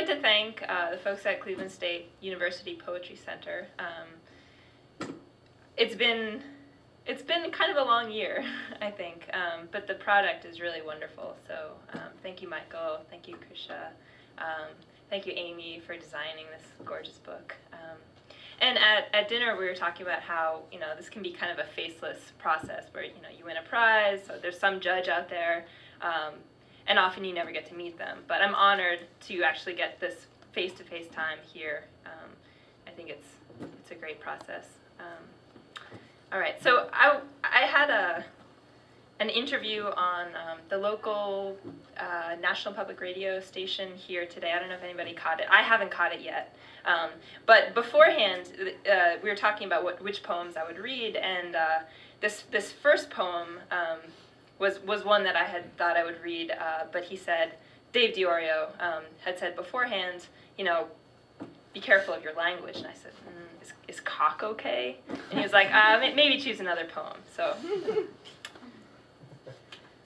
wanted to thank the folks at Cleveland State University Poetry Center. It's been kind of a long year, I think, but the product is really wonderful. So thank you, Michael. Thank you, Krisha. Thank you, Amy, for designing this gorgeous book. And at dinner, we were talking about how, this can be kind of a faceless process where, you win a prize, so there's some judge out there, and often you never get to meet them. But I'm honored to actually get this face-to-face time here. I think it's a great process. All right, so I had an interview on the local National Public Radio station here today. I don't know if anybody caught it. I haven't caught it yet. But beforehand, we were talking about which poems I would read, and this first poem was one that I had thought I would read, but he said, Dave DiOrio had said beforehand, be careful of your language. And I said, is cock okay? And he was like, maybe choose another poem. So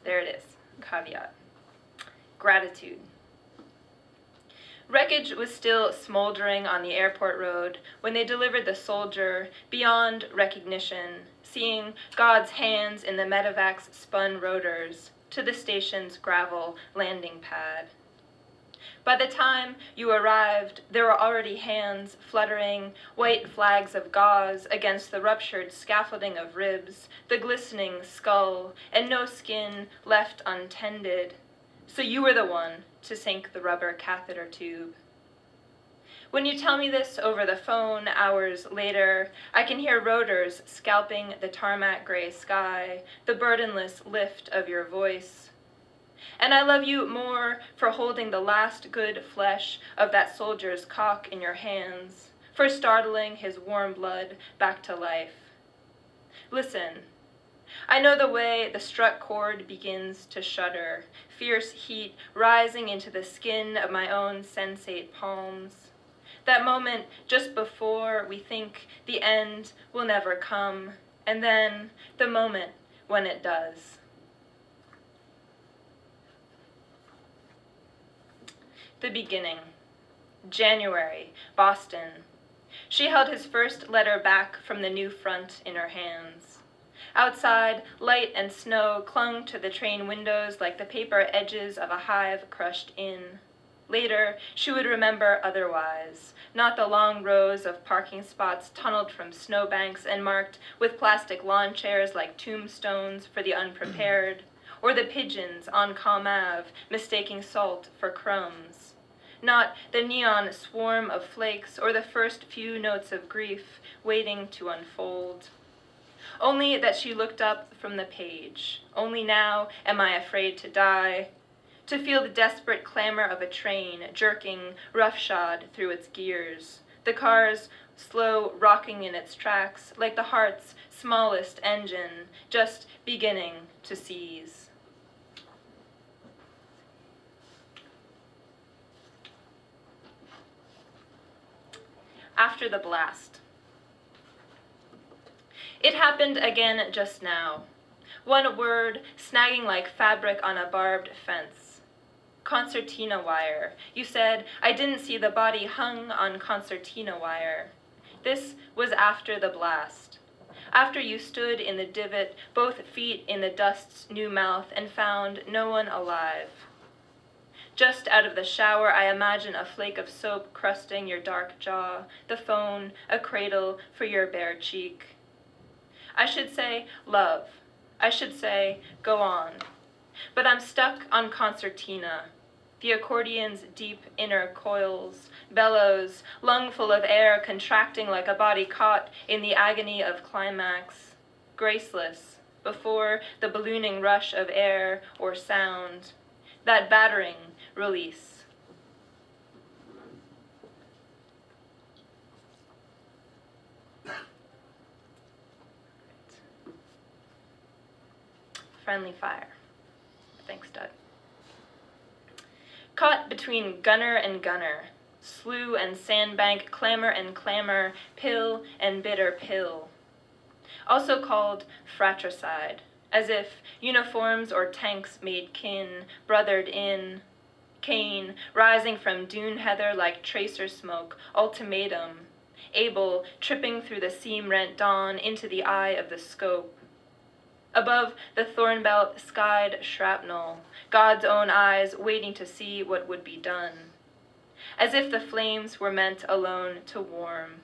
there it is, caveat. Gratitude. Wreckage was still smoldering on the airport road when they delivered the soldier beyond recognition, seeing God's hands in the medevac's spun rotors to the station's gravel landing pad. By the time you arrived, there were already hands fluttering, white flags of gauze against the ruptured scaffolding of ribs, the glistening skull, and no skin left untended. So you were the one to sink the rubber catheter tube. When you tell me this over the phone hours later, I can hear rotors scalping the tarmac gray sky, the burdenless lift of your voice. And I love you more for holding the last good flesh of that soldier's cock in your hands, for startling his warm blood back to life. Listen, I know the way the struck chord begins to shudder, fierce heat rising into the skin of my own sensate palms. That moment just before we think the end will never come, and then the moment when it does. The beginning. January, Boston. She held his first letter back from the new front in her hands. Outside, light and snow clung to the train windows like the paper edges of a hive crushed in. Later, she would remember otherwise, not the long rows of parking spots tunneled from snowbanks and marked with plastic lawn chairs like tombstones for the unprepared, or the pigeons on Calm Ave mistaking salt for crumbs. Not the neon swarm of flakes or the first few notes of grief waiting to unfold. Only that she looked up from the page. Only now am I afraid to die, to feel the desperate clamor of a train jerking roughshod through its gears, the car's slow rocking in its tracks like the heart's smallest engine just beginning to seize. After the blast. It happened again just now. One word snagging like fabric on a barbed fence. Concertina wire. You said, I didn't see the body hung on concertina wire. This was after the blast. After you stood in the divot, both feet in the dust's new mouth, and found no one alive. Just out of the shower, I imagine a flake of soap crusting your dark jaw, the phone, a cradle for your bare cheek. I should say, love. I should say, go on. But I'm stuck on concertina. The accordion's deep inner coils, bellows, lungful of air contracting like a body caught in the agony of climax, graceless, before the ballooning rush of air or sound. That battering release. Friendly fire. Thanks, Doug. Caught between gunner and gunner, slough and sandbank, clamor and clamor, pill and bitter pill. Also called fratricide, as if uniforms or tanks made kin, brothered in. Cain, rising from dune heather like tracer smoke, ultimatum. Abel, tripping through the seam-rent dawn into the eye of the scope. Above the thornbelt skied shrapnel, God's own eyes waiting to see what would be done. As if the flames were meant alone to warm.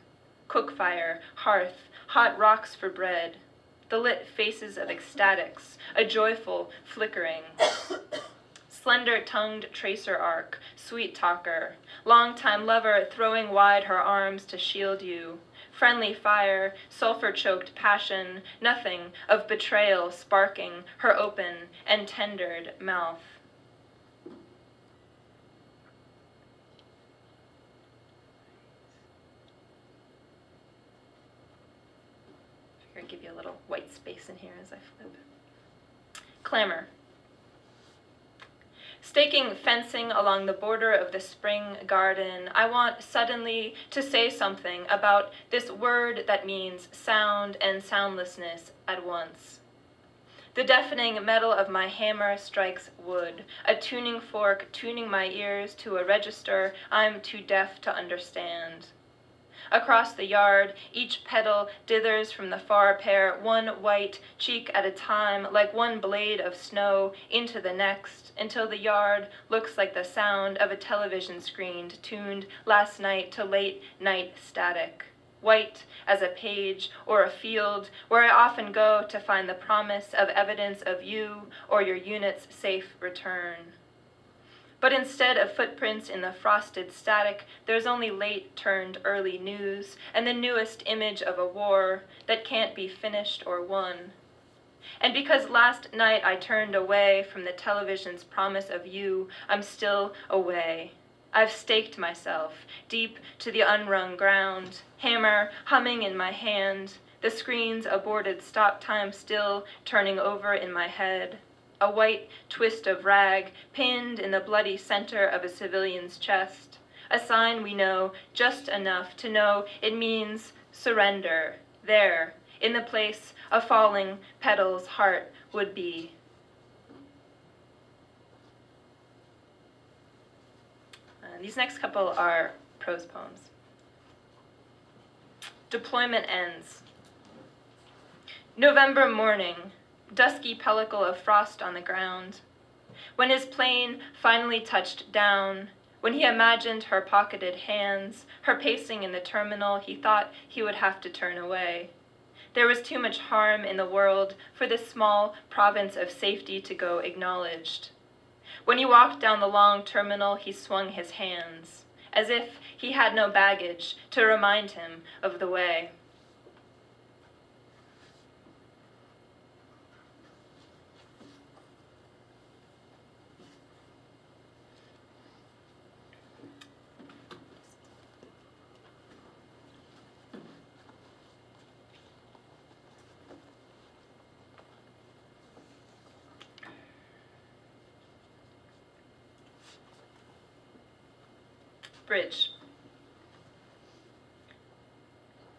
Cook fire, hearth, hot rocks for bread. The lit faces of ecstatics, a joyful flickering. Slender-tongued tracer arc, sweet talker, long-time lover throwing wide her arms to shield you. Friendly fire, sulfur-choked passion, nothing of betrayal sparking her open and tendered mouth. I'm going to give you a little white space in here as I flip. Clamor. Staking fencing along the border of the spring garden, I want suddenly to say something about this word that means sound and soundlessness at once. The deafening metal of my hammer strikes wood, a tuning fork tuning my ears to a register I'm too deaf to understand. Across the yard, each petal dithers from the far pair, one white cheek at a time, like one blade of snow, into the next, until the yard looks like the sound of a television screen tuned last night to late night static. White as a page or a field where I often go to find the promise of evidence of you or your unit's safe return. But instead of footprints in the frosted static, there's only late-turned early news and the newest image of a war that can't be finished or won. And because last night I turned away from the television's promise of you, I'm still away. I've staked myself deep to the unwrung ground, hammer humming in my hand, the screen's aborted stop time still turning over in my head. A white twist of rag pinned in the bloody center of a civilian's chest, a sign we know just enough to know it means surrender, there, in the place a falling petal's heart would be. These next couple are prose poems. Deployment ends. November morning, dusky pellicle of frost on the ground. When his plane finally touched down, when he imagined her pocketed hands, her pacing in the terminal, he thought he would have to turn away. There was too much harm in the world for this small province of safety to go acknowledged. When he walked down the long terminal, he swung his hands, as if he had no baggage to remind him of the way. Bridge.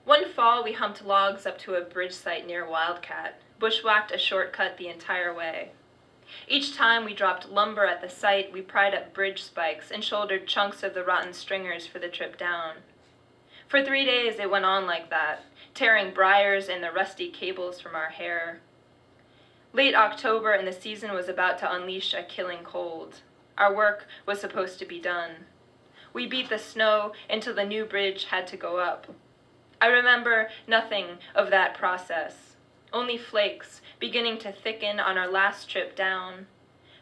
One fall, we humped logs up to a bridge site near Wildcat, bushwhacked a shortcut the entire way. Each time we dropped lumber at the site, we pried up bridge spikes and shouldered chunks of the rotten stringers for the trip down. For 3 days, it went on like that, tearing briars and the rusty cables from our hair. Late October, and the season was about to unleash a killing cold. Our work was supposed to be done. We beat the snow until the new bridge had to go up. I remember nothing of that process, only flakes beginning to thicken on our last trip down.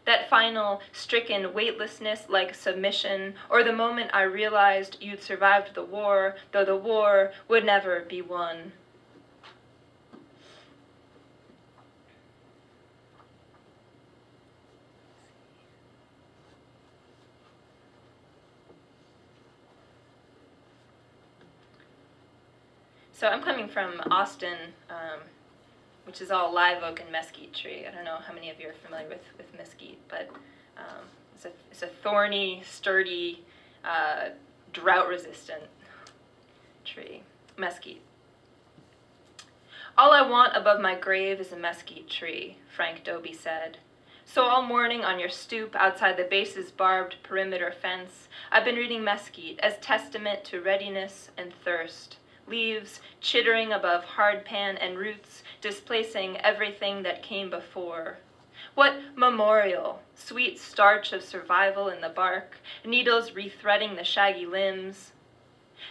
That final, stricken weightlessness like submission, or the moment I realized you'd survived the war, though the war would never be won. So I'm coming from Austin, which is all live oak and mesquite tree. I don't know how many of you are familiar with mesquite, but it's a thorny, sturdy, drought-resistant tree, mesquite. All I want above my grave is a mesquite tree, Frank Dobie said. So all morning on your stoop outside the base's barbed perimeter fence, I've been reading Mesquite as testament to readiness and thirst. Leaves chittering above hardpan and roots displacing everything that came before. What memorial, sweet starch of survival in the bark, needles rethreading the shaggy limbs.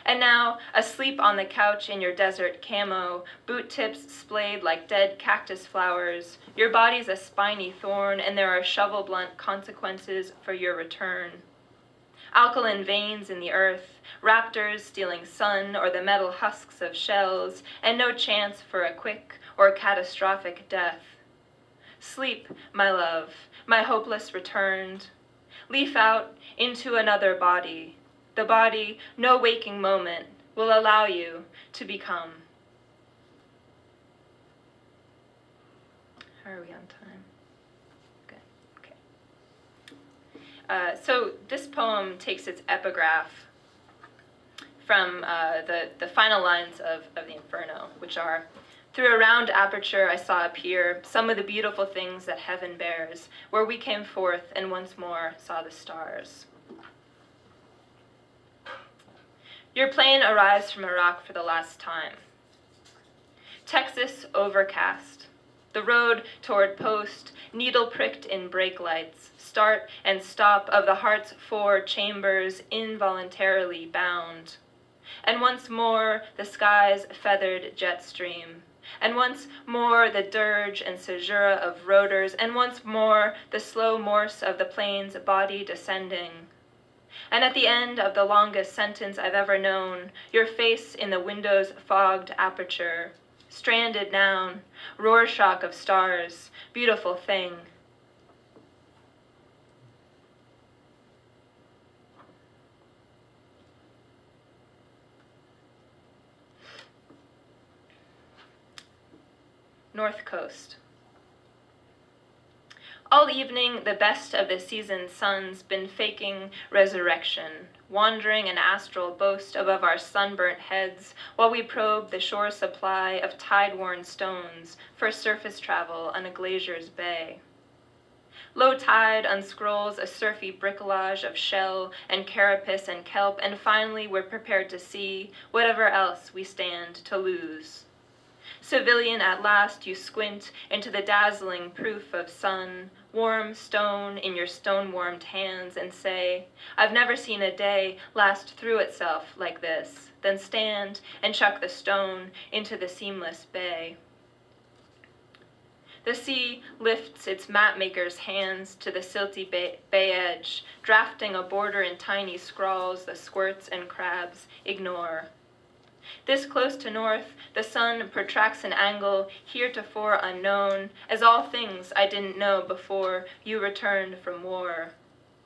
And now, asleep on the couch in your desert camo, boot tips splayed like dead cactus flowers, your body's a spiny thorn and there are shovel-blunt consequences for your return. Alkaline veins in the earth, raptors stealing sun or the metal husks of shells, and no chance for a quick or catastrophic death. Sleep, my love, my hopeless returned. Leaf out into another body. The body, no waking moment, will allow you to become. How are we on time? Good, okay. So this poem takes its epigraph from the final lines of the Inferno, which are, "Through a round aperture I saw appear some of the beautiful things that heaven bears, where we came forth and once more saw the stars." Your plane arrives from Iraq for the last time. Texas overcast. The road toward post, needle-pricked in brake lights, start and stop of the heart's 4 chambers involuntarily bound. And once more the sky's feathered jet stream. And once more the dirge and caesura of rotors, and once more the slow morse of the plane's body descending. And at the end of the longest sentence I've ever known, your face in the window's fogged aperture, stranded down, Rorschach of stars, beautiful thing. North Coast. All evening, the best of the season's sun's been faking resurrection, wandering an astral boast above our sunburnt heads while we probe the shore supply of tide-worn stones for surface travel on a glacier's bay. Low tide unscrolls a surfy bricolage of shell and carapace and kelp, and finally we're prepared to see whatever else we stand to lose. Civilian, at last you squint into the dazzling proof of sun, warm stone in your stone-warmed hands, and say, "I've never seen a day last through itself like this," then stand and chuck the stone into the seamless bay. The sea lifts its mapmaker's hands to the silty bay edge, drafting a border in tiny scrawls the squirts and crabs ignore. This close to north, the sun protracts an angle heretofore unknown, as all things I didn't know before you returned from war.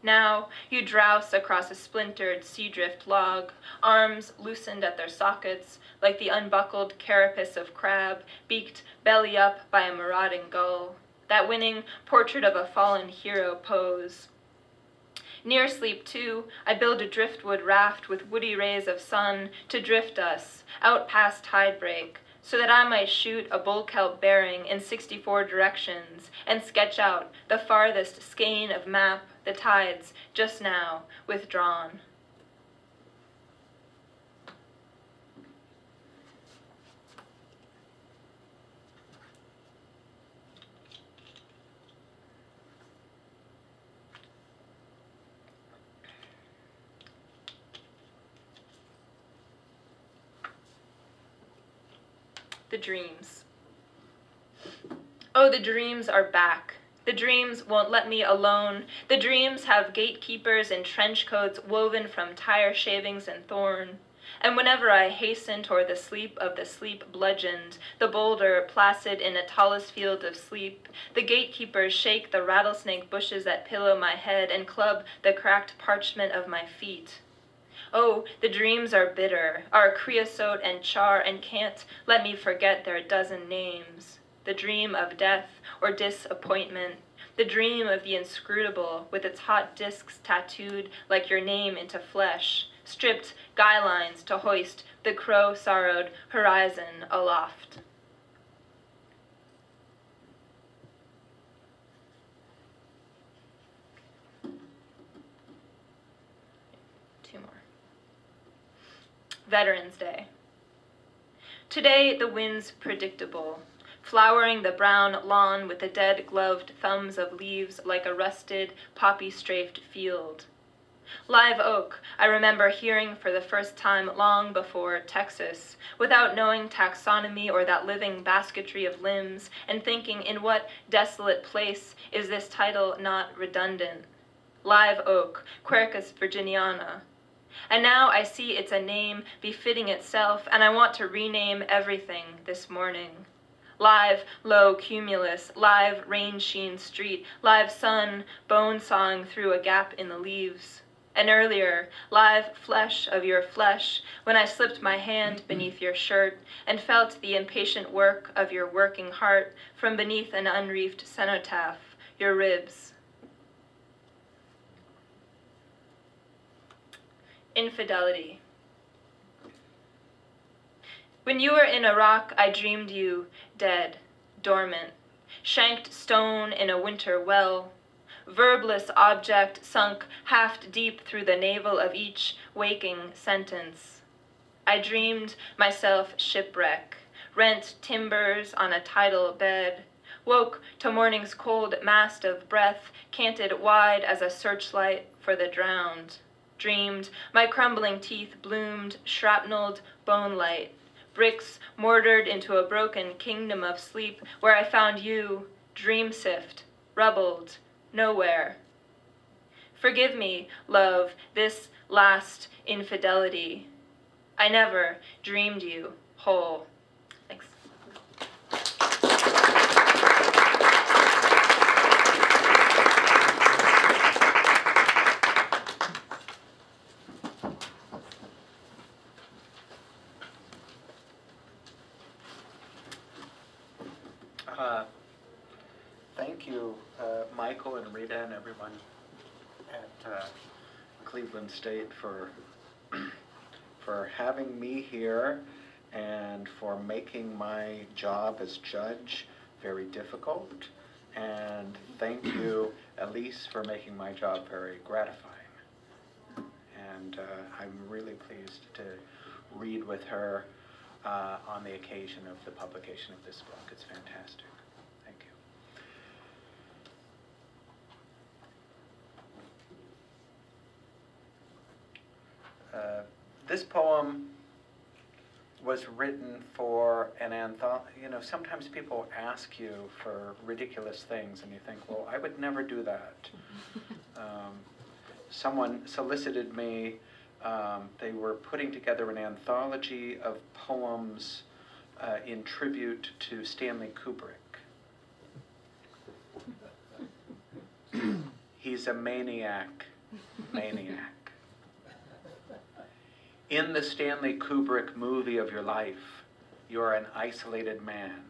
Now you drowse across a splintered sea-drift log, arms loosened at their sockets, like the unbuckled carapace of crab, beaked belly up by a marauding gull, that winning portrait of a fallen hero pose. Near sleep, too, I build a driftwood raft with woody rays of sun to drift us out past tide break, so that I might shoot a bullkelp bearing in 64 directions and sketch out the farthest skein of map the tides just now withdrawn. The dreams. Oh, the dreams are back. The dreams won't let me alone. The dreams have gatekeepers in trench coats woven from tire shavings and thorn. And whenever I hasten toward the sleep of the sleep bludgeoned, the boulder placid in a tallest field of sleep, the gatekeepers shake the rattlesnake bushes that pillow my head and club the cracked parchment of my feet. Oh, the dreams are bitter, are creosote and char, and can't let me forget their dozen names. The dream of death or disappointment, the dream of the inscrutable with its hot discs tattooed like your name into flesh, stripped guy lines to hoist the crow-sorrowed horizon aloft. Veterans Day. Today the wind's predictable, flowering the brown lawn with the dead-gloved thumbs of leaves like a rusted, poppy-strafed field. Live oak, I remember hearing for the first time long before Texas, without knowing taxonomy or that living basketry of limbs, and thinking in what desolate place is this title not redundant. Live oak, Quercus virginiana. And now I see it's a name befitting itself, and I want to rename everything this morning. Live, low cumulus, live rain-sheen street, live sun, bone-sawing through a gap in the leaves. And earlier, live flesh of your flesh, when I slipped my hand beneath your shirt and felt the impatient work of your working heart from beneath an unreefed cenotaph, your ribs. Infidelity. When you were in Iraq, I dreamed you dead, dormant, shanked stone in a winter well, verbless object sunk half deep through the navel of each waking sentence. I dreamed myself shipwreck, rent timbers on a tidal bed, woke to morning's cold mast of breath, canted wide as a searchlight for the drowned. Dreamed my crumbling teeth bloomed, shrapneled bone-light, bricks mortared into a broken kingdom of sleep where I found you, dream-sift, rubbled, nowhere. Forgive me, love, this last infidelity. I never dreamed you whole. Thanks. Thank you, Michael and Rita and everyone at Cleveland State for having me here and for making my job as judge very difficult. And thank you, Elyse, for making my job very gratifying. And I'm really pleased to read with her on the occasion of the publication of this book. It's fantastic. Thank you. This poem was written for an anthology. You know, sometimes people ask you for ridiculous things and you think, well, I would never do that. Someone solicited me. They were putting together an anthology of poems in tribute to Stanley Kubrick. He's a maniac. In the Stanley Kubrick movie of your life, you're an isolated man,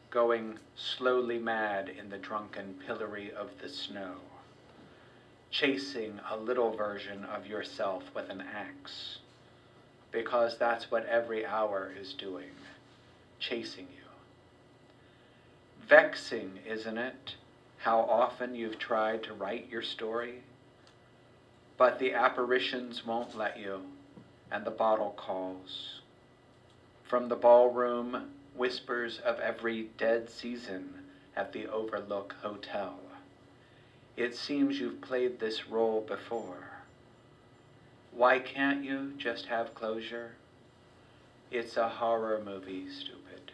going slowly mad in the drunken pillory of the snow, chasing a little version of yourself with an axe, because that's what every hour is doing, chasing you. Vexing, isn't it, how often you've tried to write your story, but the apparitions won't let you, and the bottle calls. From the ballroom, whispers of every dead season at the Overlook Hotel. It seems you've played this role before. Why can't you just have closure? It's a horror movie, stupid.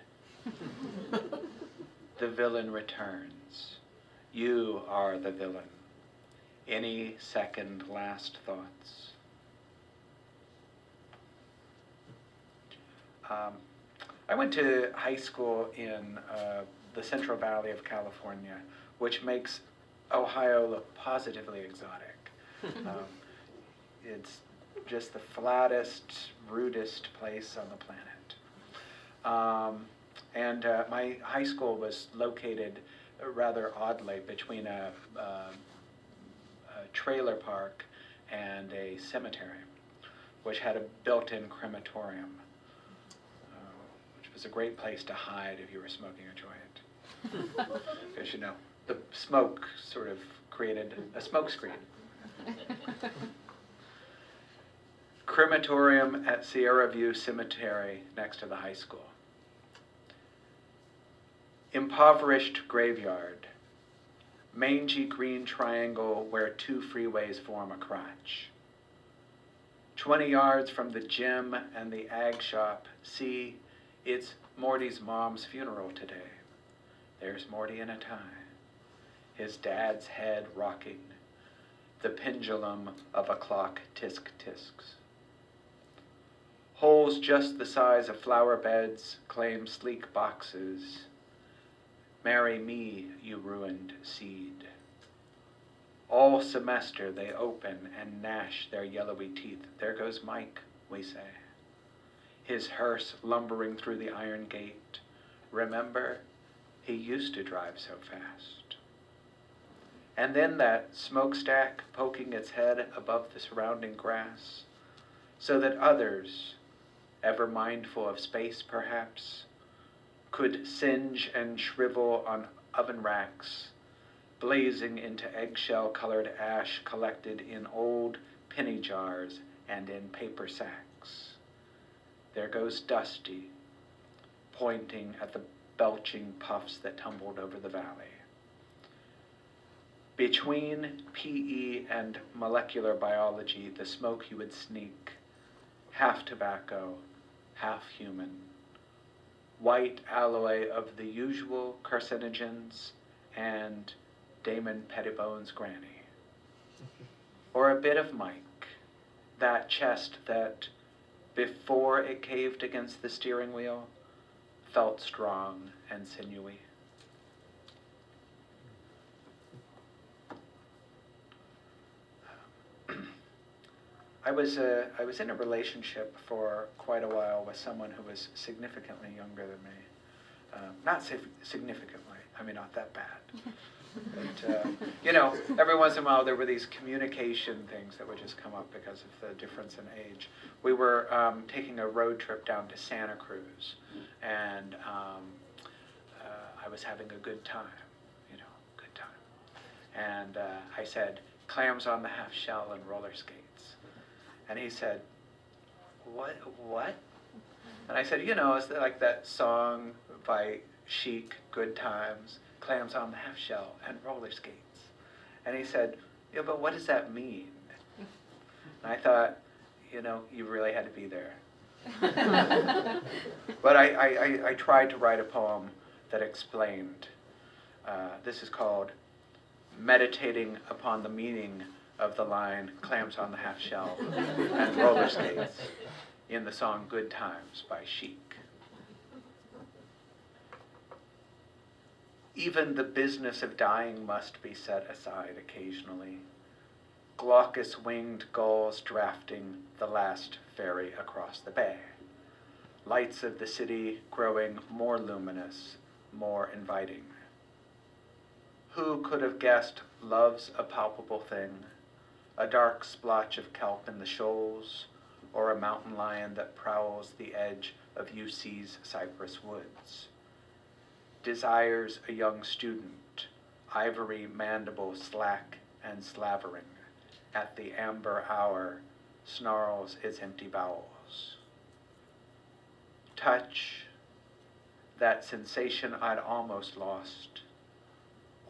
The villain returns. You are the villain. Any second last thoughts? I went to high school in the Central Valley of California, which makes Ohio look positively exotic. It's just the flattest, rudest place on the planet. And my high school was located rather oddly between a trailer park and a cemetery, which had a built-in crematorium, which was a great place to hide if you were smoking a joint. Because, you know, the smoke sort of created a smoke screen. Crematorium at Sierra View Cemetery next to the high school. Impoverished graveyard. Mangy green triangle where two freeways form a crotch. 20 yards from the gym and the ag shop, see, it's Morty's mom's funeral today. There's Morty in a tie, his dad's head rocking, the pendulum of a clock tisk-tisks. Holes just the size of flower beds claim sleek boxes. Marry me, you ruined seed. All semester they open and gnash their yellowy teeth. There goes Mike, we say, his hearse lumbering through the iron gate. Remember, he used to drive so fast. And then that smokestack poking its head above the surrounding grass, so that others, ever mindful of space perhaps, could singe and shrivel on oven racks, blazing into eggshell-colored ash collected in old penny jars and in paper sacks. There goes Dusty, pointing at the belching puffs that tumbled over the valley. Between PE and molecular biology, the smoke you would sneak, half tobacco, half human, white alloy of the usual carcinogens and Damon Pettibone's granny. Or a bit of Mike, that chest that, before it caved against the steering wheel, felt strong and sinewy. I was in a relationship for quite a while with someone who was significantly younger than me. Not significantly, I mean not that bad. But, you know, every once in a while there were these communication things that would just come up because of the difference in age. We were taking a road trip down to Santa Cruz, and I was having a good time, you know, good time. And I said, clams on the half shell and roller skates. And he said, what? And I said, you know, it's like that song by Chic, Good Times, clams on the half shell and roller skates. And he said, yeah, but what does that mean? And I thought, you know, you really had to be there. But I tried to write a poem that explained. This is called Meditating Upon the Meaning of the line, clams on the half shell and roller skates, in the song Good Times by Chic. Even the business of dying must be set aside occasionally. Glaucous-winged gulls drafting the last ferry across the bay. Lights of the city growing more luminous, more inviting. Who could have guessed love's a palpable thing? A dark splotch of kelp in the shoals, or a mountain lion that prowls the edge of UC's cypress woods. Desires a young student, ivory mandible slack and slavering, at the amber hour snarls its empty bowels. Touch, that sensation I'd almost lost,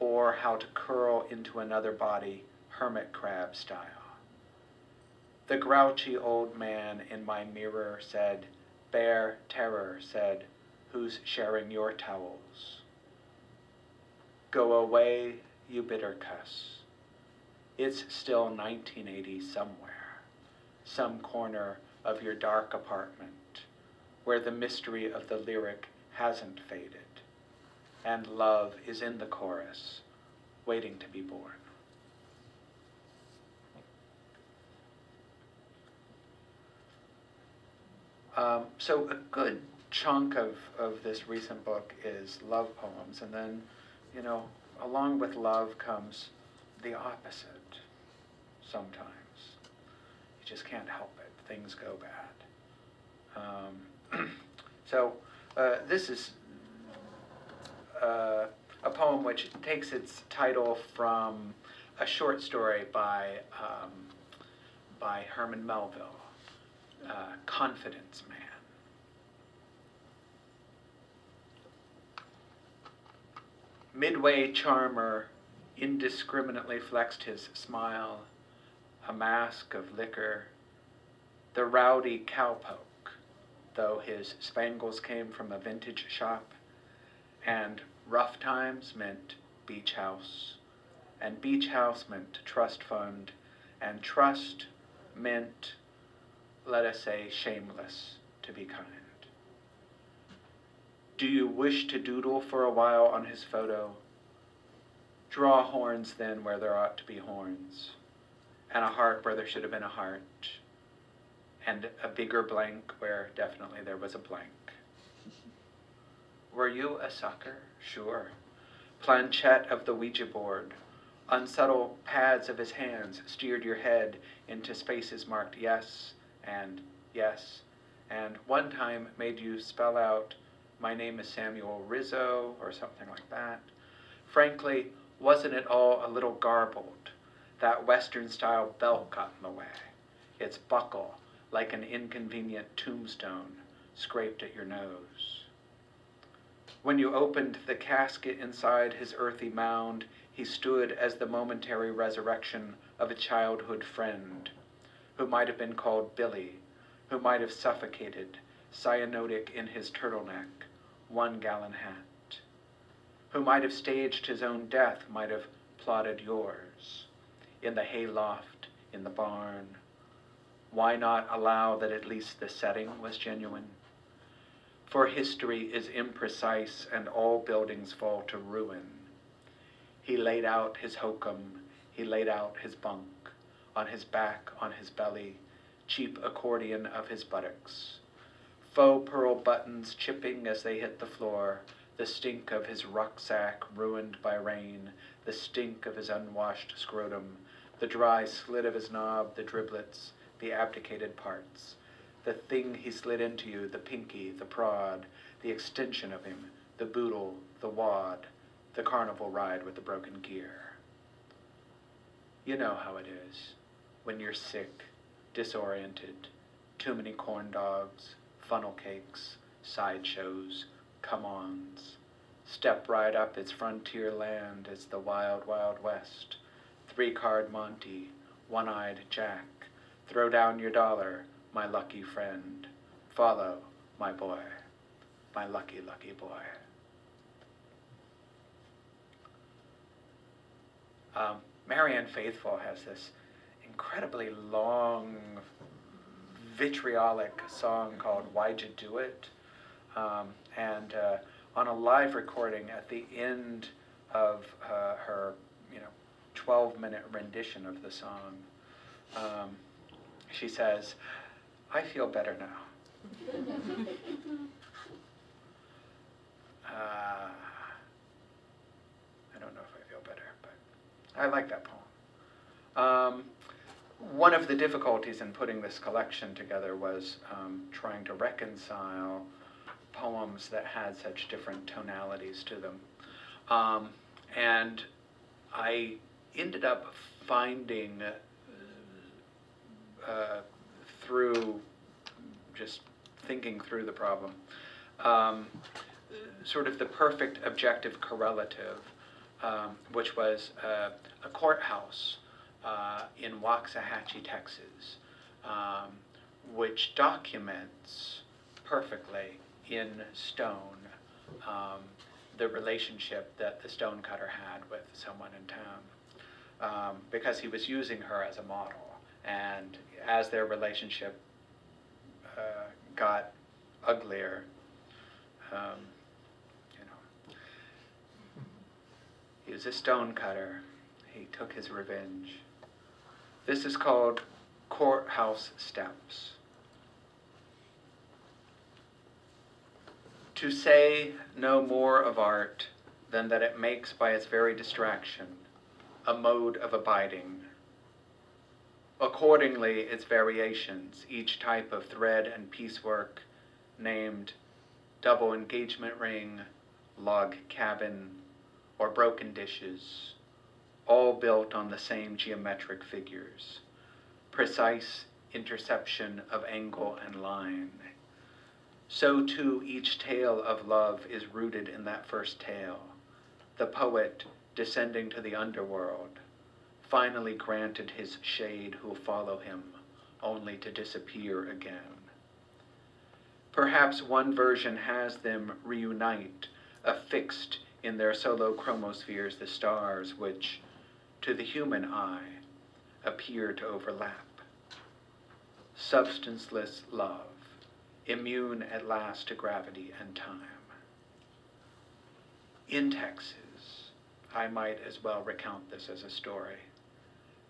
or how to curl into another body, hermit crab style. The grouchy old man in my mirror said, Bear terror said, who's sharing your towels? Go away, you bitter cuss. It's still 1980 somewhere, some corner of your dark apartment, where the mystery of the lyric hasn't faded, and love is in the chorus, waiting to be born. So a good chunk of this recent book is love poems, and then, you know, along with love comes the opposite sometimes. You just can't help it. Things go bad. This is a poem which takes its title from a short story by Herman Melville, confidence man. Midway charmer indiscriminately flexed his smile, a mask of liquor, the rowdy cowpoke, though his spangles came from a vintage shop, and rough times meant beach house, and beach house meant trust fund, and trust meant, let us say, shameless, to be kind. Do you wish to doodle for a while on his photo? Draw horns then where there ought to be horns, and a heart where there should have been a heart, and a bigger blank where definitely there was a blank. Were you a sucker? Sure. Planchette of the Ouija board, unsubtle pads of his hands steered your head into spaces marked yes, and one time made you spell out, "My name is Samuel Rizzo," or something like that. Frankly, wasn't it all a little garbled? That Western-style belt got in the way. Its buckle, like an inconvenient tombstone, scraped at your nose. When you opened the casket inside his earthy mound, he stood as the momentary resurrection of a childhood friend, who might have been called Billy, who might have suffocated, cyanotic in his turtleneck, 1-gallon hat, who might have staged his own death, might have plotted yours, in the hayloft, in the barn. Why not allow that at least the setting was genuine? For history is imprecise and all buildings fall to ruin. He laid out his hokum, he laid out his bunk, on his back, on his belly, cheap accordion of his buttocks. Faux pearl buttons chipping as they hit the floor, the stink of his rucksack ruined by rain, the stink of his unwashed scrotum, the dry slit of his knob, the driblets, the abdicated parts, the thing he slid into you, the pinky, the prod, the extension of him, the boodle, the wad, the carnival ride with the broken gear. You know how it is when you're sick, disoriented, too many corn dogs, funnel cakes, sideshows, come-ons. Step right up its frontier land, it's the wild, wild west. 3-card Monty, one-eyed Jack. Throw down your dollar, my lucky friend. Follow, my boy, my lucky, lucky boy. Marianne Faithfull has this incredibly long, vitriolic song called "Why'd You Do It?" On a live recording at the end of her 12-minute rendition of the song, she says, "I feel better now." I don't know if I feel better, but I like that poem. One of the difficulties in putting this collection together was trying to reconcile poems that had such different tonalities to them. And I ended up finding, through just thinking through the problem, sort of the perfect objective correlative, which was a courthouse in Waxahachie, Texas, which documents perfectly in stone the relationship that the stonecutter had with someone in town, because he was using her as a model. And as their relationship got uglier, he was a stonecutter. He took his revenge. This is called Courthouse Steps. To say no more of art than that it makes by its very distraction a mode of abiding. Accordingly, its variations, each type of thread and piecework, named double engagement ring, log cabin, or broken dishes, all built on the same geometric figures, precise interception of angle and line. So too each tale of love is rooted in that first tale, the poet descending to the underworld, finally granted his shade who'll follow him, only to disappear again. Perhaps one version has them reunite, affixed in their solo chromospheres the stars which, to the human eye, appear to overlap. Substanceless love, immune at last to gravity and time. In Texas, I might as well recount this as a story.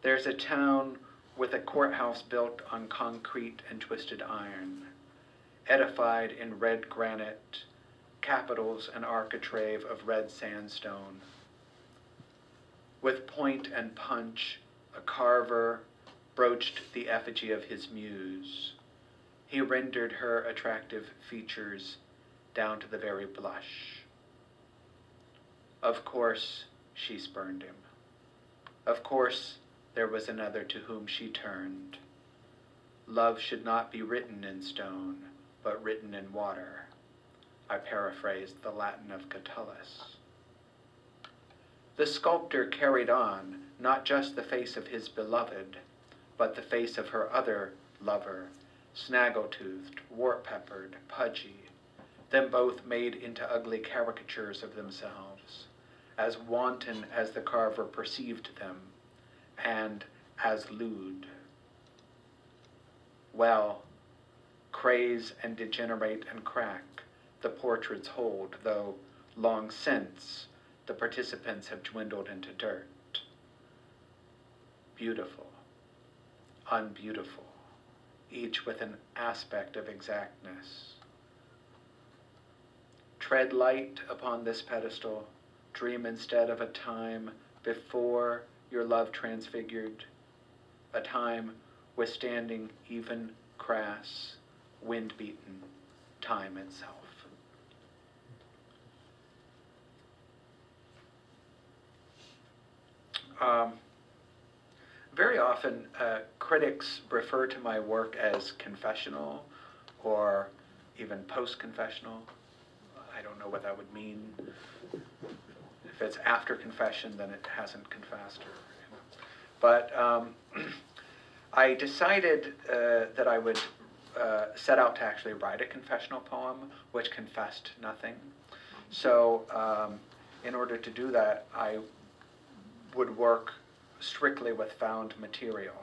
There's a town with a courthouse built on concrete and twisted iron, edified in red granite, capitals and architrave of red sandstone. With point and punch, a carver broached the effigy of his muse. He rendered her attractive features down to the very blush. Of course, she spurned him. Of course, there was another to whom she turned. Love should not be written in stone, but written in water. I paraphrased the Latin of Catullus. The sculptor carried on not just the face of his beloved, but the face of her other lover, snaggle-toothed, warp-peppered, pudgy, them both made into ugly caricatures of themselves, as wanton as the carver perceived them, and as lewd. Well, craze and degenerate and crack the portraits hold, though long since the participants have dwindled into dirt. Beautiful, unbeautiful, each with an aspect of exactness. Tread light upon this pedestal, dream instead of a time before your love transfigured, a time withstanding even crass, wind-beaten time itself. Very often, critics refer to my work as confessional or even post-confessional. I don't know what that would mean. If it's after confession, then it hasn't confessed. But I decided that I would set out to actually write a confessional poem which confessed nothing. So in order to do that, I would work strictly with found material.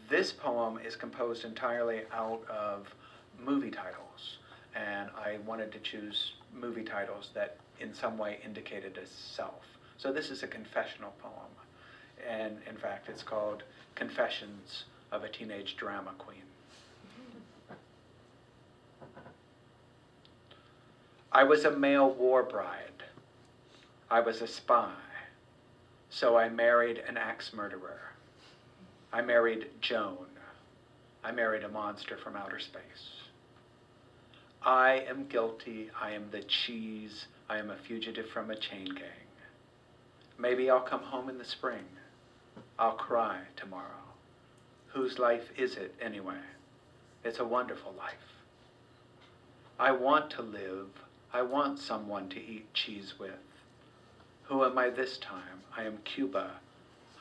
This poem is composed entirely out of movie titles, and I wanted to choose movie titles that in some way indicated a self. So this is a confessional poem, and in fact it's called Confessions of a Teenage Drama Queen. I was a male war bride. I was a spy. So I married an axe murderer. I married Joan. I married a monster from outer space. I am guilty. I am the cheese. I am a fugitive from a chain gang. Maybe I'll come home in the spring. I'll cry tomorrow. Whose life is it anyway? It's a wonderful life. I want to live. I want someone to eat cheese with. Who am I this time? I am Cuba.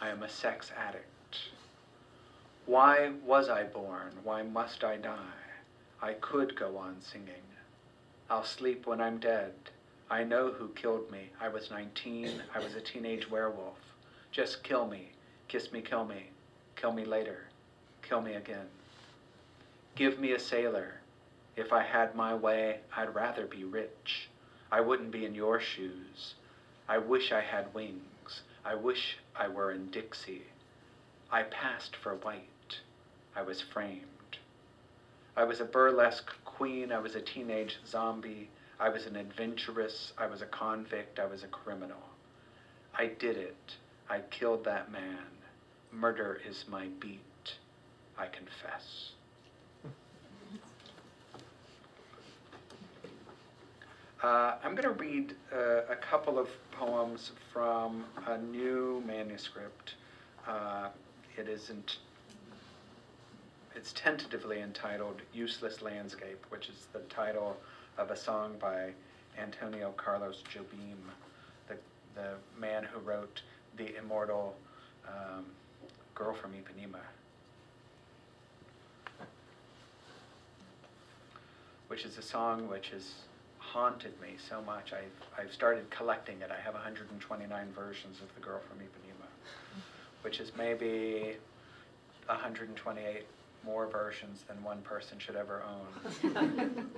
I am a sex addict. Why was I born? Why must I die? I could go on singing. I'll sleep when I'm dead. I know who killed me. I was 19. I was a teenage werewolf. Just kill me. Kiss me, kill me. Kill me later. Kill me again. Give me a sailor. If I had my way, I'd rather be rich. I wouldn't be in your shoes. I wish I had wings. I wish I were in Dixie. I passed for white. I was framed. I was a burlesque queen. I was a teenage zombie. I was an adventuress. I was a convict. I was a criminal. I did it. I killed that man. Murder is my beat. I confess. I'm going to read a couple of poems from a new manuscript. It isn't it's tentatively entitled Useless Landscape, which is the title of a song by Antonio Carlos Jobim, the man who wrote the immortal Girl from Ipanema, which is a song which has haunted me so much. I've started collecting it. I have 129 versions of the Girl from Ipanema, which is maybe 128 more versions than one person should ever own.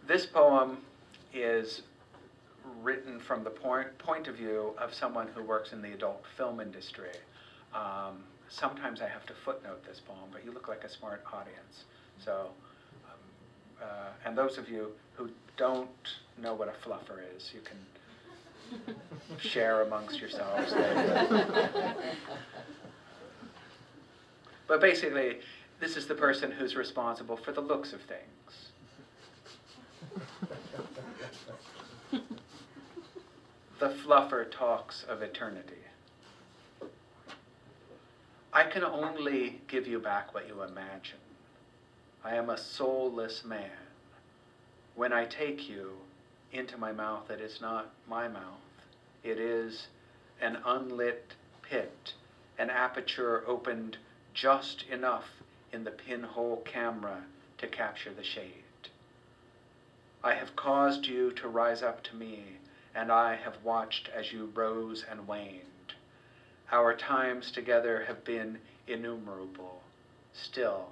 This poem is written from the point of view of someone who works in the adult film industry. Sometimes I have to footnote this poem, but you look like a smart audience. So, and those of you who don't know what a fluffer is, you can share amongst yourselves later. But basically, this is the person who's responsible for the looks of things. The fluffer talks of eternity. I can only give you back what you imagine. I am a soulless man. When I take you into my mouth, it is not my mouth. It is an unlit pit, an aperture opened just enough in the pinhole camera to capture the shade. I have caused you to rise up to me, and I have watched as you rose and waned. Our times together have been innumerable. Still,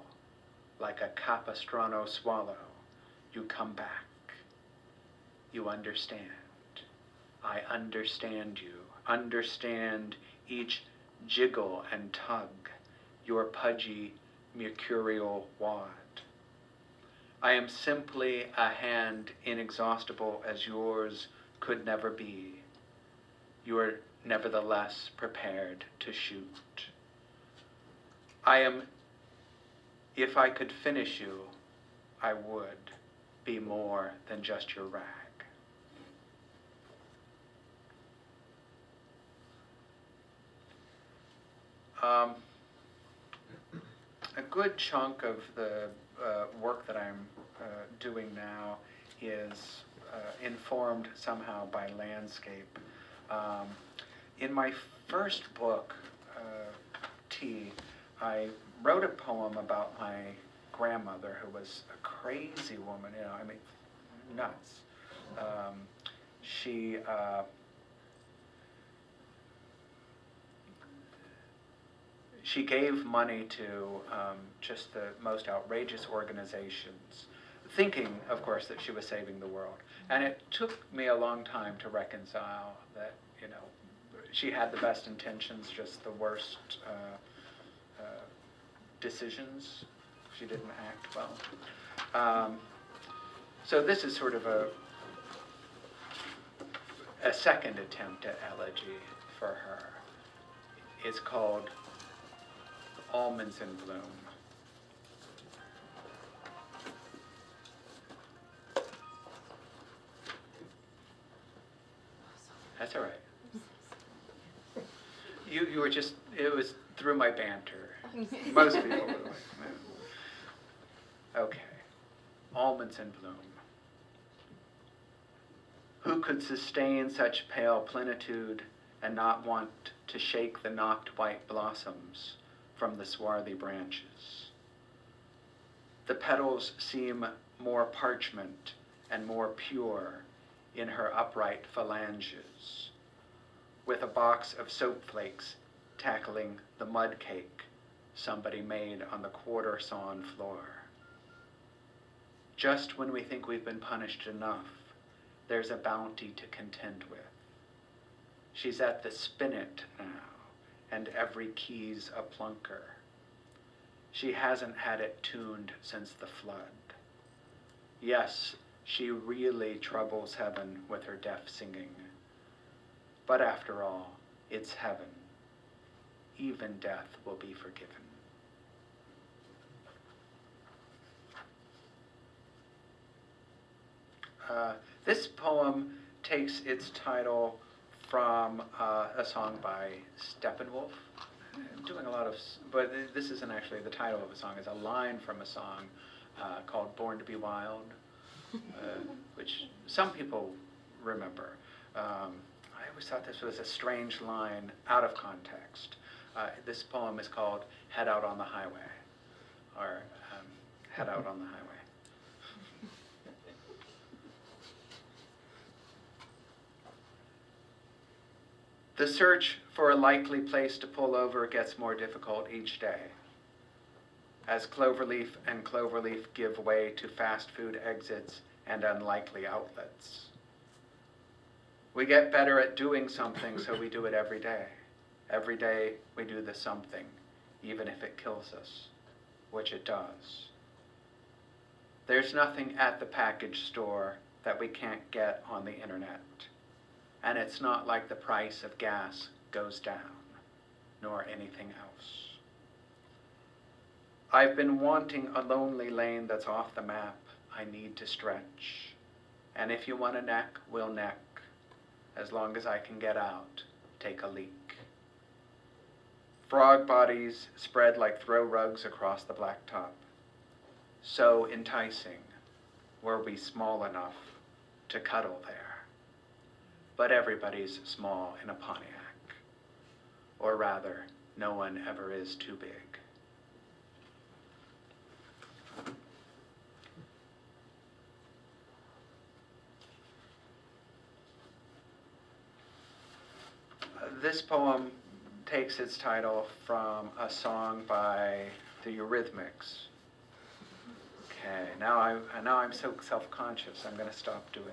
like a Capistrano swallow, you come back. You understand. I understand you. Understand each jiggle and tug, your pudgy, mercurial wad. I am simply a hand inexhaustible as yours could never be. You are nevertheless prepared to shoot. I am, if I could finish you, I would be more than just your rag. A good chunk of the work that I'm doing now is informed somehow by landscape. In my first book, Tea, I wrote a poem about my grandmother, who was a crazy woman, you know, I mean, nuts. She gave money to just the most outrageous organizations, thinking, of course, that she was saving the world. And it took me a long time to reconcile that, you know, she had the best intentions, just the worst decisions. She didn't act well. So this is sort of a second attempt at elegy for her. It's called Almonds in Bloom. That's all right. You were just, it was through my banter. Most people would like, okay. Almonds in bloom. Who could sustain such pale plenitude and not want to shake the knocked white blossoms from the swarthy branches? The petals seem more parchment and more pure in her upright phalanges, with a box of soap flakes tackling the mud cake somebody made on the quarter-sawn floor. Just when we think we've been punished enough, there's a bounty to contend with. She's at the spinet now, and every key's a plunker. She hasn't had it tuned since the flood. Yes, she really troubles heaven with her deaf singing. But after all, it's heaven. Even death will be forgiven. This poem takes its title from a song by Steppenwolf. I'm doing a lot of, but this isn't actually the title of a song. It's a line from a song called Born to be Wild, which some people remember. I always thought this was a strange line out of context. This poem is called Head Out on the Highway, or Head Out on the Highway. The search for a likely place to pull over gets more difficult each day, as cloverleaf and cloverleaf give way to fast food exits and unlikely outlets. We get better at doing something, so we do it every day. Every day we do the something, even if it kills us, which it does. There's nothing at the package store that we can't get on the internet. And it's not like the price of gas goes down, nor anything else. I've been wanting a lonely lane that's off the map. I need to stretch. And if you want a neck, we'll neck. As long as I can get out, take a leak. Frog bodies spread like throw rugs across the blacktop. So enticing, were we small enough to cuddle there. But everybody's small in a Pontiac. Or rather, no one ever is too big. This poem takes its title from a song by the Eurythmics. Okay, now I'm so self-conscious, I'm going to stop doing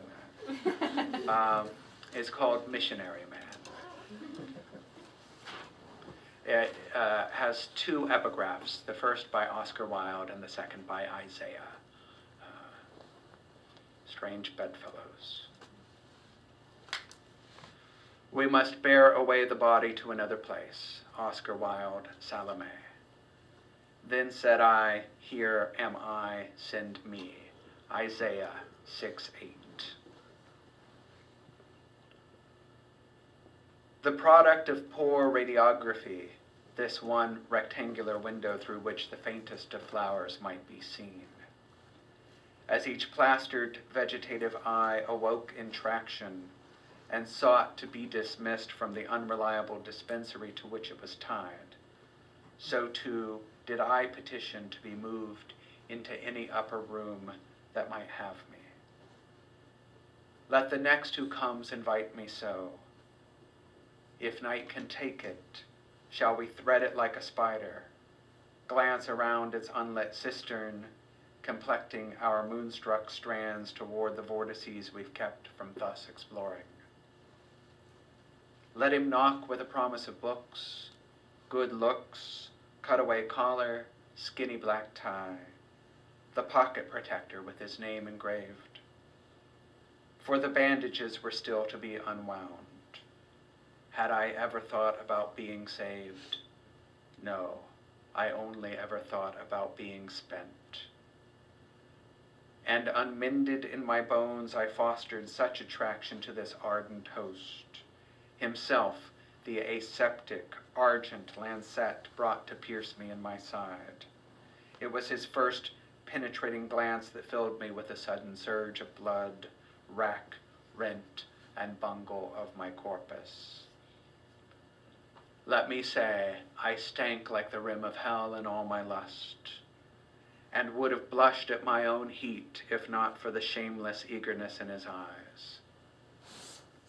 that. It's called Missionary Man. It has two epigraphs, the first by Oscar Wilde and the second by Isaiah. Strange bedfellows. We must bear away the body to another place. Oscar Wilde, Salome. Then said I, here am I, send me. Isaiah 6:8. The product of poor radiography, this one rectangular window through which the faintest of flowers might be seen. As each plastered vegetative eye awoke in traction and sought to be dismissed from the unreliable dispensary to which it was tied, so too did I petition to be moved into any upper room that might have me. Let the next who comes invite me so. If night can take it, shall we thread it like a spider, glance around its unlit cistern, complecting our moonstruck strands toward the vortices we've kept from thus exploring? Let him knock with a promise of books, good looks, cutaway collar, skinny black tie, the pocket protector with his name engraved. For the bandages were still to be unwound. Had I ever thought about being saved? No, I only ever thought about being spent. And unmended in my bones, I fostered such attraction to this ardent host. Himself, the aseptic, argent lancet brought to pierce me in my side. It was his first penetrating glance that filled me with a sudden surge of blood, rack, rent, and bungle of my corpus. Let me say, I stank like the rim of hell in all my lust, and would have blushed at my own heat if not for the shameless eagerness in his eyes.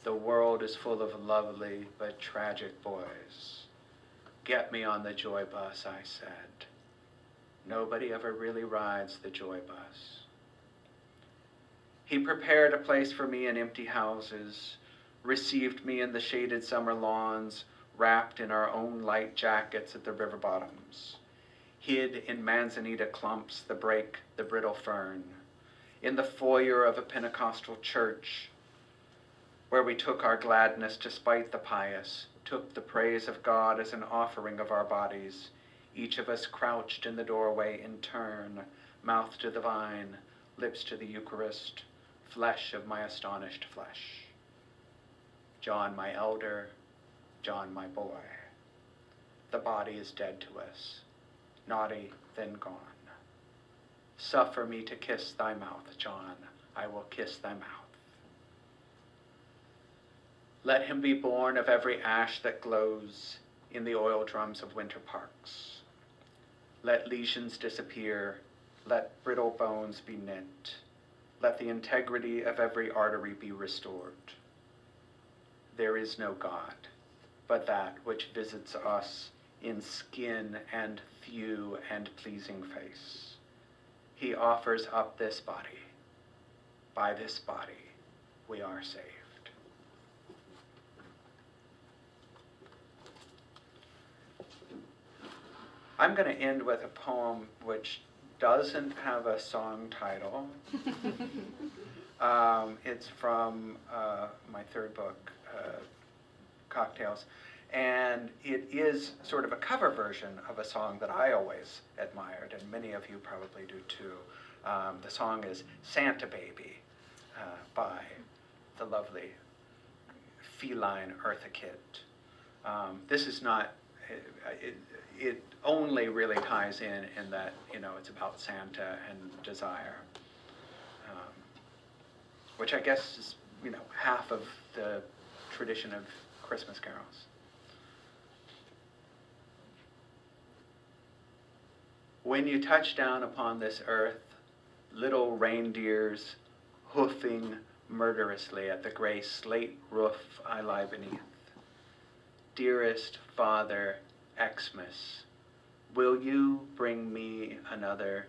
The world is full of lovely but tragic boys. Get me on the joy bus, I said. Nobody ever really rides the joy bus. He prepared a place for me in empty houses, received me in the shaded summer lawns, wrapped in our own light jackets at the river bottoms, hid in manzanita clumps the brake, the brittle fern, in the foyer of a Pentecostal church, where we took our gladness to spite the pious, took the praise of God as an offering of our bodies, each of us crouched in the doorway in turn, mouth to the vine, lips to the Eucharist, flesh of my astonished flesh. John my elder, John my boy. The body is dead to us, naughty, then gone. Suffer me to kiss thy mouth, John, I will kiss thy mouth. Let him be born of every ash that glows in the oil drums of winter parks. Let lesions disappear, let brittle bones be knit, let the integrity of every artery be restored. There is no God, but that which visits us in skin and thew and pleasing face. He offers up this body. By this body we are saved. I'm going to end with a poem which doesn't have a song title. It's from my third book, Cocktails, and it is sort of a cover version of a song that I always admired, and many of you probably do too. The song is Santa Baby by the lovely feline Eartha Kitt. This is not, it only really ties in that, you know, it's about Santa and desire, which I guess is, you know, half of the tradition of Christmas carols. When you touch down upon this earth, little reindeers hoofing murderously at the gray slate roof I lie beneath. Dearest Father Xmas, will you bring me another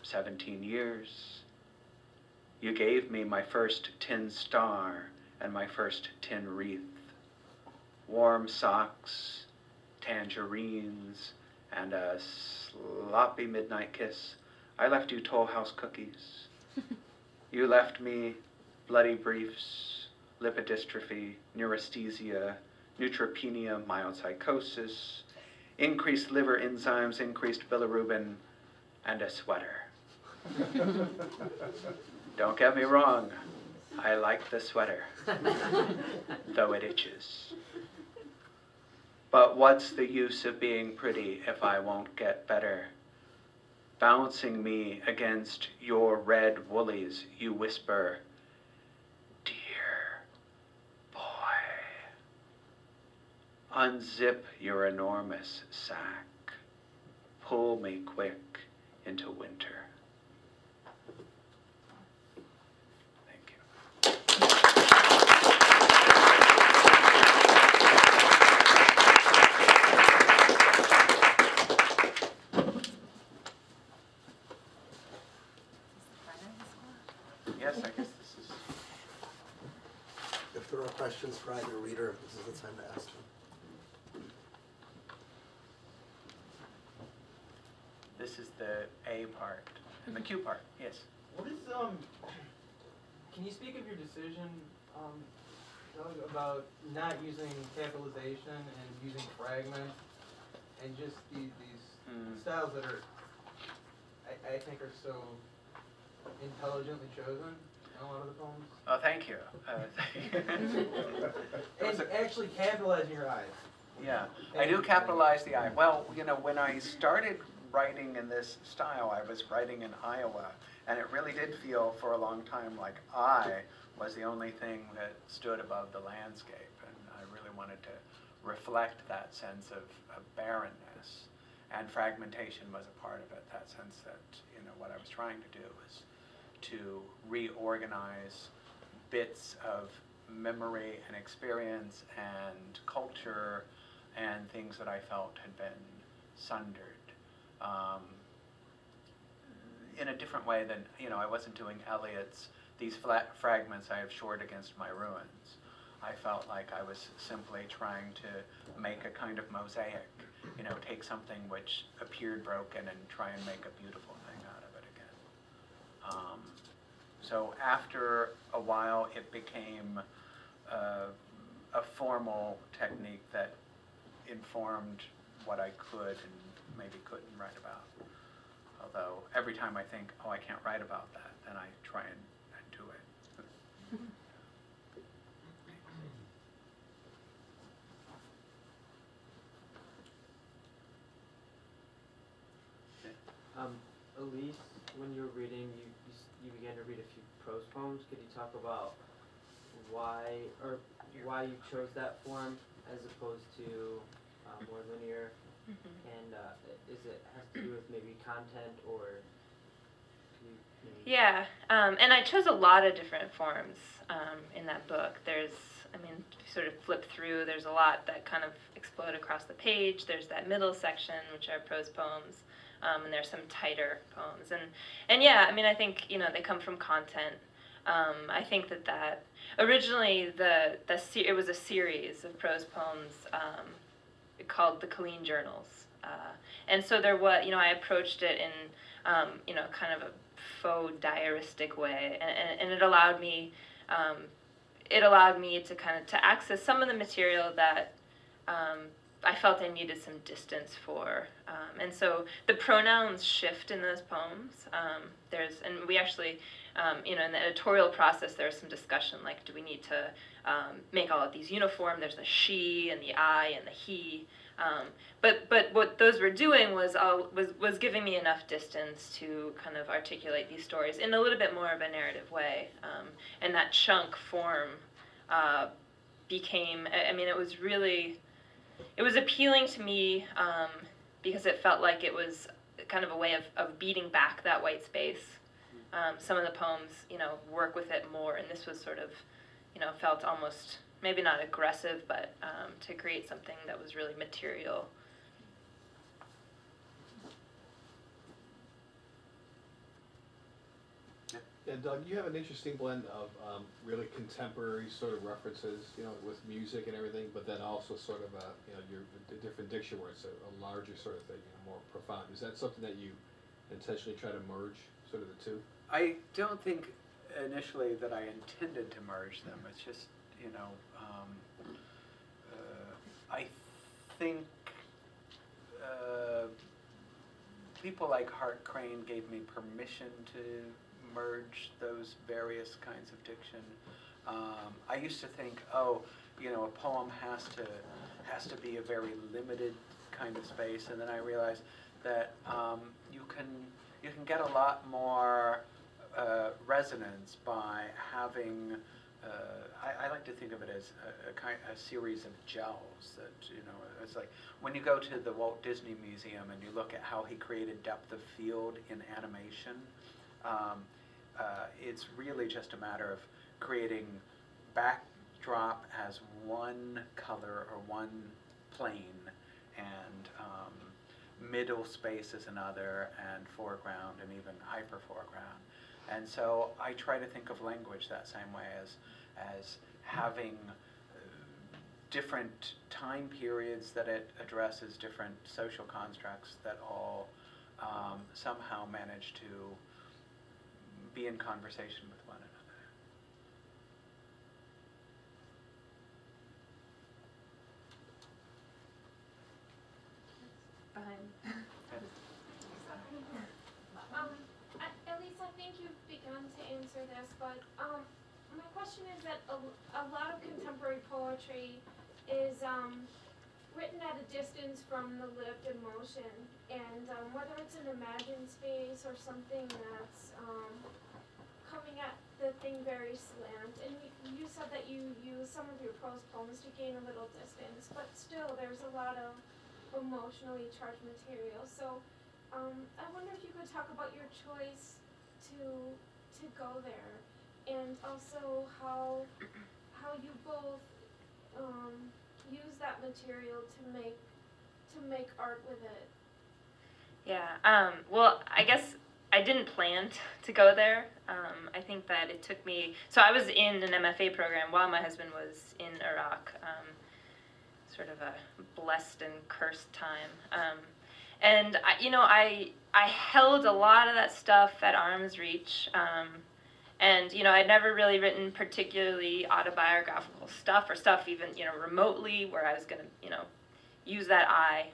17 years? You gave me my first tin star and my first tin wreath. Warm socks, tangerines, and a sloppy midnight kiss. I left you Toll House cookies. You left me bloody briefs, lipodystrophy, neurasthenia, neutropenia, mild psychosis, increased liver enzymes, increased bilirubin, and a sweater. Don't get me wrong, I like the sweater, though it itches. But what's the use of being pretty if I won't get better? Bouncing me against your red woolies, you whisper, "Dear boy." Unzip your enormous sack. Pull me quick into winter. Thank you. Yes, I guess this is... If there are questions for either reader, this is the time to ask them. This is the A part, and the Q part, yes. What is, can you speak of your decision, Doug, about not using capitalization and using fragments, and just these styles that are, I think are so intelligently chosen in a lot of the poems? Oh, thank you. And actually capitalizing your eyes. Yeah, I do capitalize the I. Well, you know, when I started writing in this style, I was writing in Iowa, and it really did feel for a long time like I was the only thing that stood above the landscape, and I really wanted to reflect that sense of barrenness, and fragmentation was a part of it, that sense that, you know, what I was trying to do was to reorganize bits of memory and experience and culture and things that I felt had been sundered. In a different way than, you know, I wasn't doing Eliot's, these flat fragments I have shored against my ruins. I felt like I was simply trying to make a kind of mosaic, you know, take something which appeared broken and try and make a beautiful thing out of it again. So after a while, it became a formal technique that informed what I could and maybe couldn't write about. Although every time I think, oh, I can't write about that, then I try and do it. read a few prose poems. Could you talk about why you chose that form as opposed to more linear? And has to do with maybe content or? Yeah, and I chose a lot of different forms in that book. There's, I mean, if you sort of flip through, there's a lot that kind of explode across the page. There's that middle section, which are prose poems, and there's some tighter poems. And yeah, I mean, I think, you know, they come from content. I think that originally it was a series of prose poems called the Killeen Journals. And so there was, you know, I approached it in, you know, kind of a faux diaristic way, and it allowed me to kind of to access some of the material that I felt I needed some distance for, and so the pronouns shift in those poems. And we actually, you know, in the editorial process, there's some discussion like, do we need to make all of these uniform? There's the she and the I and the he. But what those were doing was giving me enough distance to kind of articulate these stories in a little bit more of a narrative way, and that chunk form became, I mean, it was appealing to me because it felt like it was kind of a way of beating back that white space. Some of the poems, you know, work with it more, and this was sort of, you know, felt almost, maybe not aggressive, but to create something that was really material. Yeah, Doug, you have an interesting blend of really contemporary sort of references, you know, with music and everything, but then also sort of you know, the different diction where it's a larger sort of thing, you know, more profound. Is that something that you intentionally try to merge, sort of the two? I don't think initially that I intended to merge them. It's just, you know, I think people like Hart Crane gave me permission to merge those various kinds of diction. I used to think, oh, you know, a poem has to be a very limited kind of space, and then I realized that you can get a lot more resonance by having. I like to think of it as a series of gels that, you know, it's like when you go to the Walt Disney Museum and you look at how he created depth of field in animation. It's really just a matter of creating backdrop as one color or one plane, and middle space as another, and foreground, and even hyper foreground. And so I try to think of language that same way, as having different time periods that it addresses, different social constructs that all somehow manage to be in conversation with one another. Behind. Elyse, I think you've begun to answer this, but my question is that a lot of contemporary poetry is written at a distance from the lived emotion, and whether it's an imagined space or something that's coming at the thing very slant. And you said that you use some of your prose poems to gain a little distance, but still there's a lot of emotionally charged material. So I wonder if you could talk about your choice to go there, and also how you both use that material to make art with it. Yeah. Well, I guess I didn't plan to go there. I think that it took me. So I was in an MFA program while my husband was in Iraq. Sort of a blessed and cursed time. And I held a lot of that stuff at arm's reach. And I'd never really written particularly autobiographical stuff, or stuff even remotely where I was going to use that I.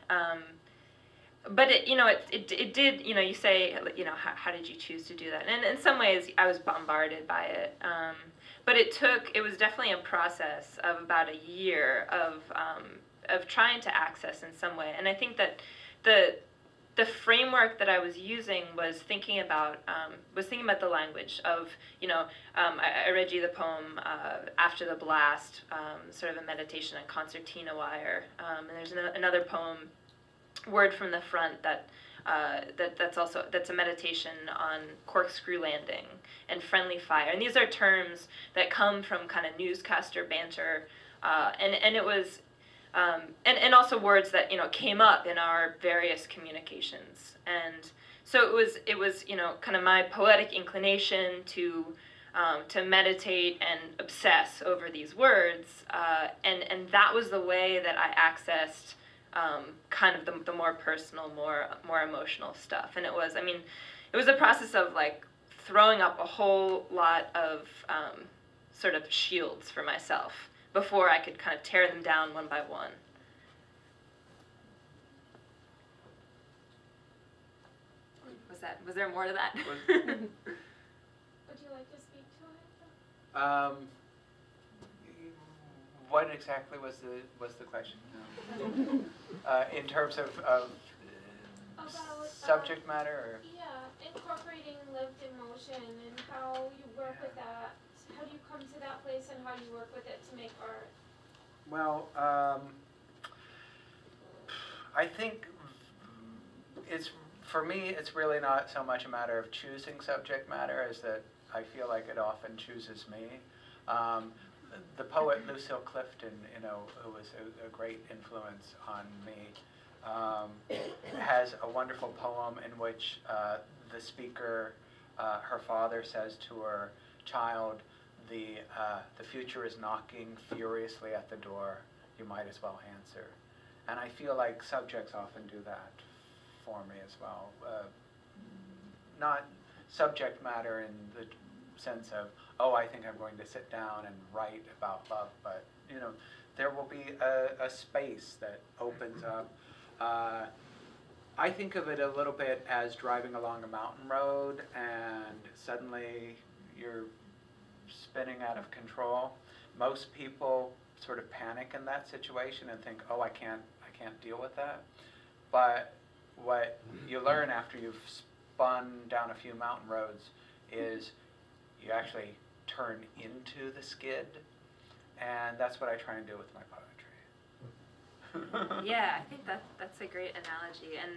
But it did, you say, how did you choose to do that? And in some ways I was bombarded by it. But it was definitely a process of about a year of trying to access in some way. And I think that the framework that I was using was thinking about the language of, I read you the poem After the Blast, sort of a meditation on concertina wire, and there's another poem, Word from the Front, that's a meditation on corkscrew landing and friendly fire, and these are terms that come from kind of newscaster banter, and it was. And also words that came up in our various communications, and so it was kind of my poetic inclination to meditate and obsess over these words, and that was the way that I accessed kind of the more personal, more emotional stuff, and it was a process of like throwing up a whole lot of sort of shields for myself before I could kind of tear them down one by one. Was there more to that? Would you like to speak to it? What exactly was the question? In terms of About, subject matter, or? Yeah, incorporating lived emotion and how you work with that. How do you come to that place and how you work with it to make art? Well, I think for me, it's really not so much a matter of choosing subject matter as that I feel like it often chooses me. The poet Lucille Clifton, who was a great influence on me, has a wonderful poem in which the speaker, her father says to her child, the future is knocking furiously at the door, you might as well answer. And I feel like subjects often do that for me as well. Not subject matter in the sense of, oh, I think I'm going to sit down and write about love, but there will be a space that opens up. I think of it a little bit as driving along a mountain road and suddenly you're spinning out of control. Most people sort of panic in that situation and think, oh, I can't deal with that. But what you learn after you've spun down a few mountain roads is you actually turn into the skid, and that's what I try and do with my poetry. Yeah, I think that's a great analogy, and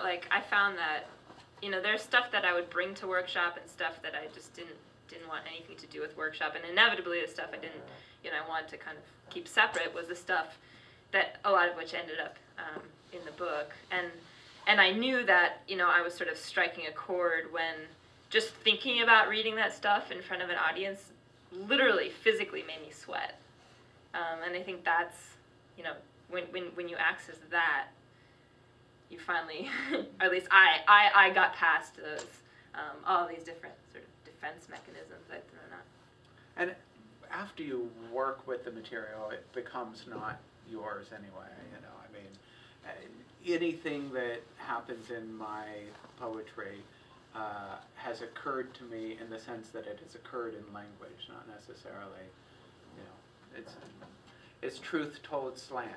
like I found that there's stuff that I would bring to workshop and stuff that I just didn't want anything to do with workshop, and inevitably the stuff I didn't I wanted to kind of keep separate was the stuff that a lot of which ended up in the book, and I knew that I was sort of striking a chord when just thinking about reading that stuff in front of an audience literally physically made me sweat, and I think that's when you access that, you finally or at least I got past those all these different sort of defense mechanisms I'd thrown out. And after you work with the material, it becomes not yours anyway. I mean, anything that happens in my poetry has occurred to me in the sense that it has occurred in language, not necessarily, it's truth told slant.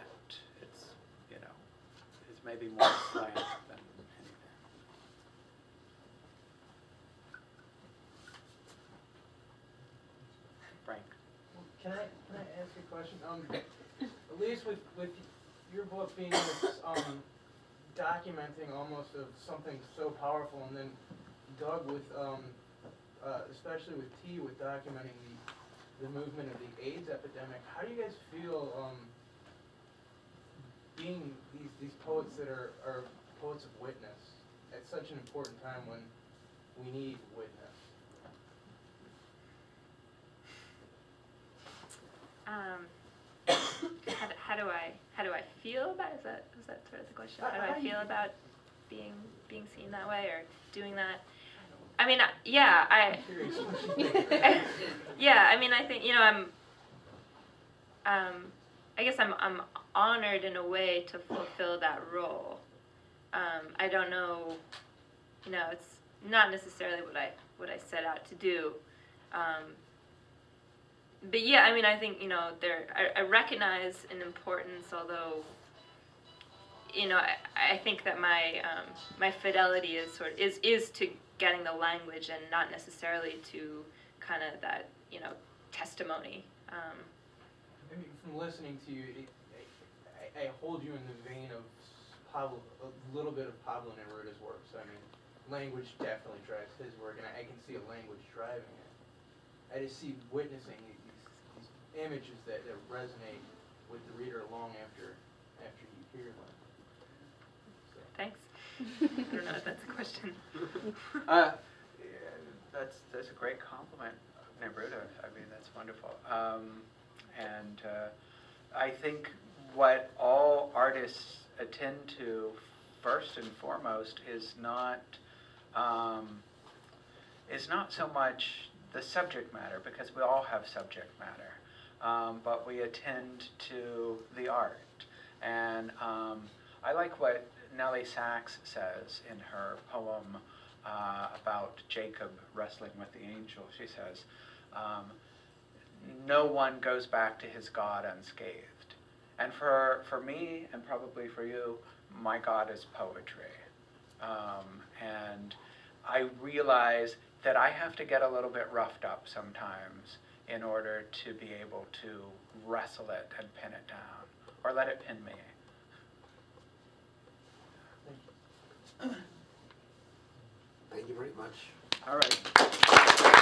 It's maybe more slant than anything. Frank. Can I ask a question? Elyse, with your book being this documenting almost of something so powerful, and then Doug with especially with T with documenting the movement of the AIDS epidemic, how do you guys feel being these poets that are poets of witness at such an important time when we need witness? How do I feel about is that sort of the question? How do I feel about being seen that way or doing that? I mean, yeah, yeah. I mean, I think I guess I'm honored in a way to fulfill that role. I don't know, it's not necessarily what I set out to do. But yeah, I mean, I think I recognize an importance, although you know, I think that my my fidelity is to getting the language and not necessarily to kind of that, you know, testimony. I mean, from listening to you, I hold you in the vein of a little bit of Pablo Neruda's work. So I mean, language definitely drives his work, and I can see a language driving it. I just see witnessing these images that resonate with the reader long after you hear them. So. Thanks. I don't know if that's a question. That's a great compliment, Neruda. I mean, that's wonderful. I think what all artists attend to first and foremost is not so much the subject matter, because we all have subject matter, but we attend to the art. And I like what Nellie Sachs says in her poem about Jacob wrestling with the angel. She says, no one goes back to his God unscathed. And for me, and probably for you, my God is poetry. And I realize that I have to get a little bit roughed up sometimes in order to be able to wrestle it and pin it down, or let it pin me. Thank you very much. All right.